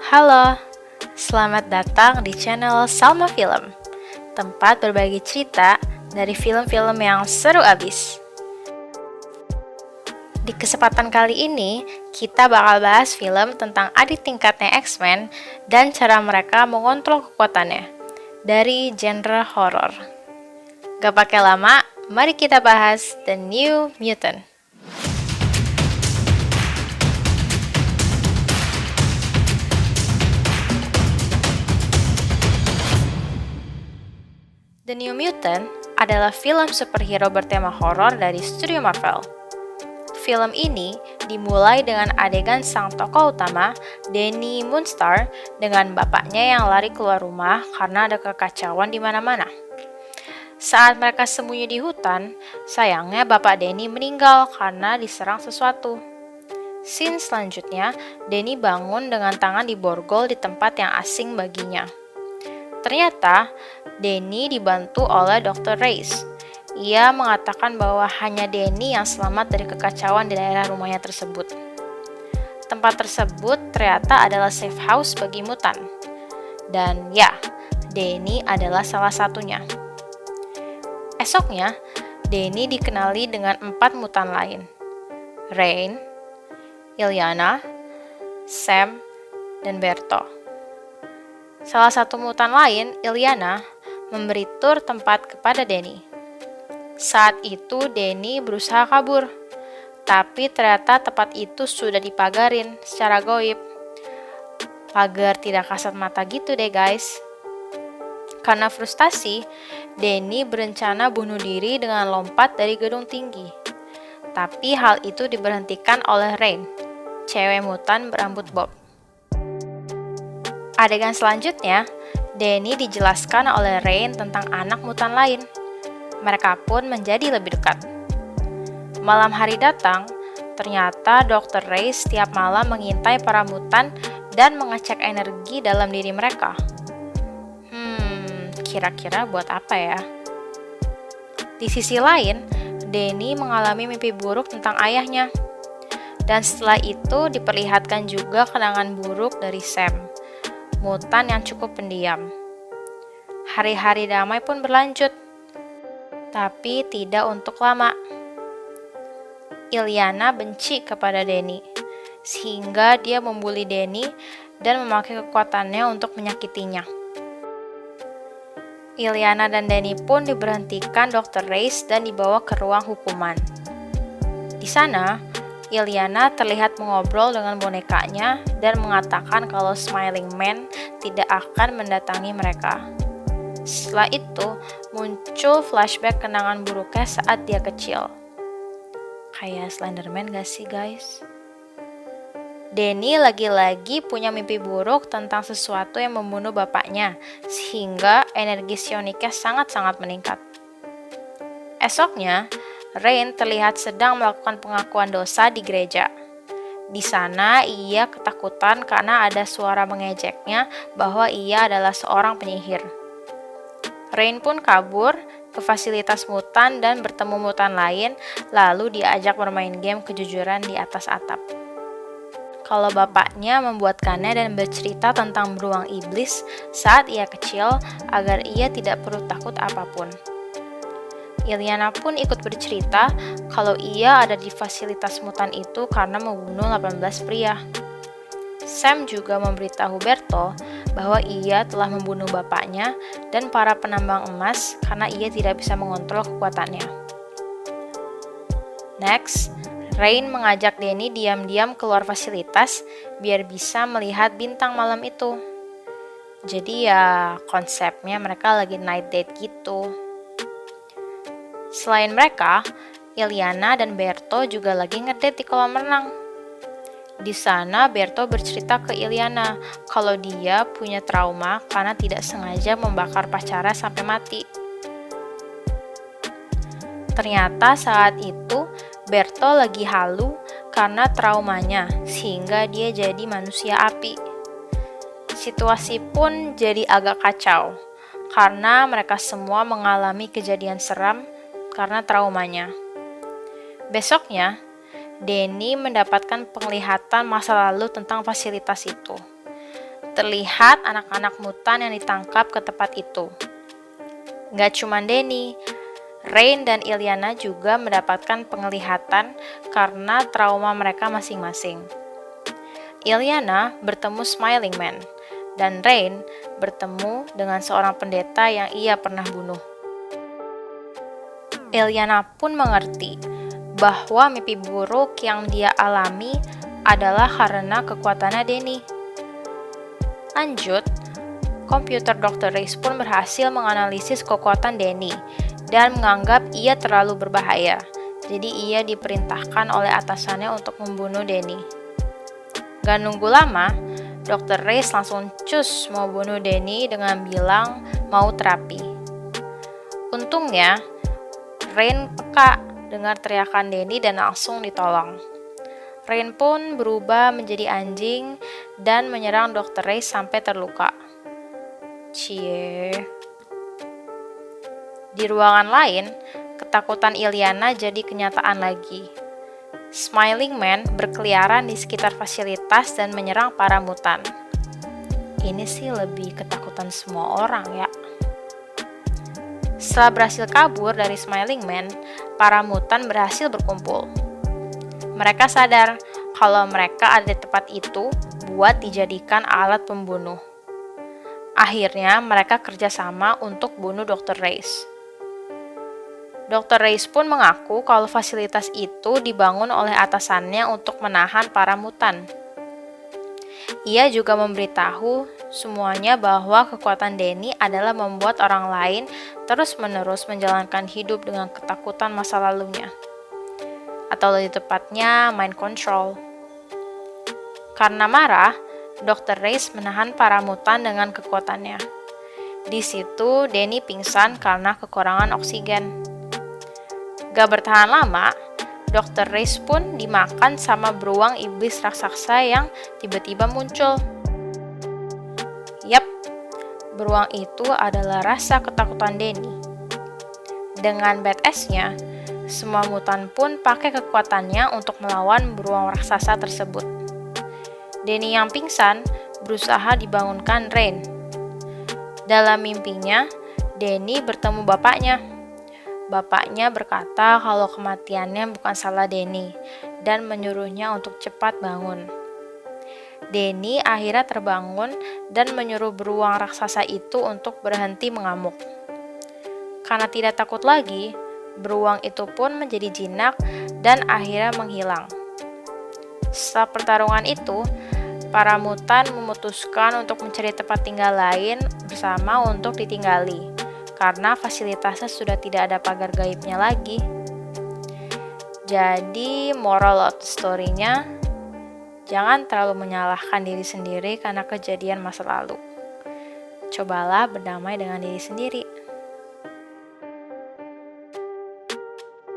Halo, selamat datang di channel Salma Film, tempat berbagi cerita dari film-film yang seru abis. Di kesempatan kali ini, kita bakal bahas film tentang adik tingkatnya X-Men dan cara mereka mengontrol kekuatannya dari genre horor. Gak pakai lama, mari kita bahas The New Mutant. The New Mutant adalah film superhero bertema horor dari studio Marvel. Film ini dimulai dengan adegan sang tokoh utama, Danny Moonstar, dengan bapaknya yang lari keluar rumah karena ada kekacauan di mana-mana. Saat mereka sembunyi di hutan, sayangnya bapak Danny meninggal karena diserang sesuatu. Scene selanjutnya, Danny bangun dengan tangan diborgol di tempat yang asing baginya. Ternyata, Danny dibantu oleh Dr. Reis. Ia mengatakan bahwa hanya Danny yang selamat dari kekacauan di daerah rumahnya tersebut. Tempat tersebut ternyata adalah safe house bagi mutan. Dan ya, Danny adalah salah satunya. Esoknya, Danny dikenali dengan 4 mutan lain. Rain, Illyana, Sam, dan Berto. Salah satu mutan lain, Illyana, memberi tur tempat kepada Danny. Saat itu Danny berusaha kabur, tapi ternyata tempat itu sudah dipagarin secara goib. Pagar tidak kasat mata gitu deh guys. Karena frustasi, Danny berencana bunuh diri dengan lompat dari gedung tinggi. Tapi hal itu diberhentikan oleh Rain, cewek mutan berambut bob. Adegan selanjutnya, Danny dijelaskan oleh Rain tentang anak mutan lain. Mereka pun menjadi lebih dekat. Malam hari datang, ternyata Dr. Reis setiap malam mengintai para mutan dan mengecek energi dalam diri mereka. Kira-kira buat apa ya? Di sisi lain, Danny mengalami mimpi buruk tentang ayahnya. Dan setelah itu diperlihatkan juga kenangan buruk dari Sam, mutan yang cukup pendiam. Hari-hari damai pun berlanjut, tapi tidak untuk lama. Illyana benci kepada Danny, sehingga dia membuli Danny dan memakai kekuatannya untuk menyakitinya. Illyana dan Danny pun diberhentikan Dr. Reis dan dibawa ke ruang hukuman. Di sana, Illyana terlihat mengobrol dengan bonekanya dan mengatakan kalau Smiling Man tidak akan mendatangi mereka. Setelah itu, muncul flashback kenangan buruknya saat dia kecil. Kayak Slenderman gak sih guys? Danny lagi-lagi punya mimpi buruk tentang sesuatu yang membunuh bapaknya, sehingga energi psioniknya sangat-sangat meningkat. Esoknya, Rain terlihat sedang melakukan pengakuan dosa di gereja. Di sana, ia ketakutan karena ada suara mengejeknya bahwa ia adalah seorang penyihir. Rain pun kabur ke fasilitas mutan dan bertemu mutan lain, lalu diajak bermain game kejujuran di atas atap. Kalau bapaknya membuatkannya dan bercerita tentang beruang iblis saat ia kecil agar ia tidak perlu takut apapun. Illyana pun ikut bercerita kalau ia ada di fasilitas mutan itu karena membunuh 18 pria. Sam juga memberitahu Berto bahwa ia telah membunuh bapaknya dan para penambang emas karena ia tidak bisa mengontrol kekuatannya. Next, Rain mengajak Danny diam-diam keluar fasilitas biar bisa melihat bintang malam itu. Jadi ya konsepnya mereka lagi night date gitu. Selain mereka, Illyana dan Berto juga lagi ngedate di kolam renang. Di sana, Berto bercerita ke Illyana kalau dia punya trauma karena tidak sengaja membakar pacarnya sampai mati. Ternyata saat itu, Berto lagi halu karena traumanya, sehingga dia jadi manusia api. Situasi pun jadi agak kacau, karena mereka semua mengalami kejadian seram karena traumanya. Besoknya, Danny mendapatkan penglihatan masa lalu tentang fasilitas itu. Terlihat anak-anak mutan yang ditangkap ke tempat itu. Gak cuma Danny, Rain dan Ilyana juga mendapatkan penglihatan karena trauma mereka masing-masing. Ilyana bertemu Smiling Man, dan Rain bertemu dengan seorang pendeta yang ia pernah bunuh. Ilyana pun mengerti bahwa mimpi buruk yang dia alami adalah karena kekuatannya Danny. Lanjut, komputer Dr. Reis pun berhasil menganalisis kekuatan Danny dan menganggap ia terlalu berbahaya. Jadi ia diperintahkan oleh atasannya untuk membunuh Danny. Gak nunggu lama, Dr. Reis langsung cus mau bunuh Danny dengan bilang mau terapi. Untungnya, Rain peka dengar teriakan Danny dan langsung ditolong. Rain pun berubah menjadi anjing dan menyerang Dr. Reis sampai terluka. Cie. Di ruangan lain, ketakutan Ilyana jadi kenyataan lagi. Smiling Man berkeliaran di sekitar fasilitas dan menyerang para mutan. Ini sih lebih ketakutan semua orang ya. Setelah berhasil kabur dari Smiling Man, para mutan berhasil berkumpul. Mereka sadar kalau mereka ada di tempat itu buat dijadikan alat pembunuh. Akhirnya mereka kerjasama untuk bunuh Dr. Reis. Dr. Reis pun mengaku kalau fasilitas itu dibangun oleh atasannya untuk menahan para mutan. Ia juga memberitahu semuanya bahwa kekuatan Danny adalah membuat orang lain terus-menerus menjalankan hidup dengan ketakutan masa lalunya. Atau lebih tepatnya, mind control. Karena marah, Dr. Reis menahan para mutan dengan kekuatannya. Di situ, Danny pingsan karena kekurangan oksigen. Gak bertahan lama, Dr. Reis pun dimakan sama beruang iblis raksasa yang tiba-tiba muncul. Yap, beruang itu adalah rasa ketakutan Danny. Dengan badass-nya, semua mutan pun pakai kekuatannya untuk melawan beruang raksasa tersebut. Danny yang pingsan berusaha dibangunkan Rain. Dalam mimpinya, Danny bertemu bapaknya. Bapaknya berkata kalau kematiannya bukan salah Danny dan menyuruhnya untuk cepat bangun. Danny akhirnya terbangun dan menyuruh beruang raksasa itu untuk berhenti mengamuk. Karena tidak takut lagi, beruang itu pun menjadi jinak dan akhirnya menghilang. Setelah pertarungan itu, para mutan memutuskan untuk mencari tempat tinggal lain bersama untuk ditinggali. Karena fasilitasnya sudah tidak ada pagar gaibnya lagi. Jadi moral of the story-nya, jangan terlalu menyalahkan diri sendiri karena kejadian masa lalu. Cobalah berdamai dengan diri sendiri.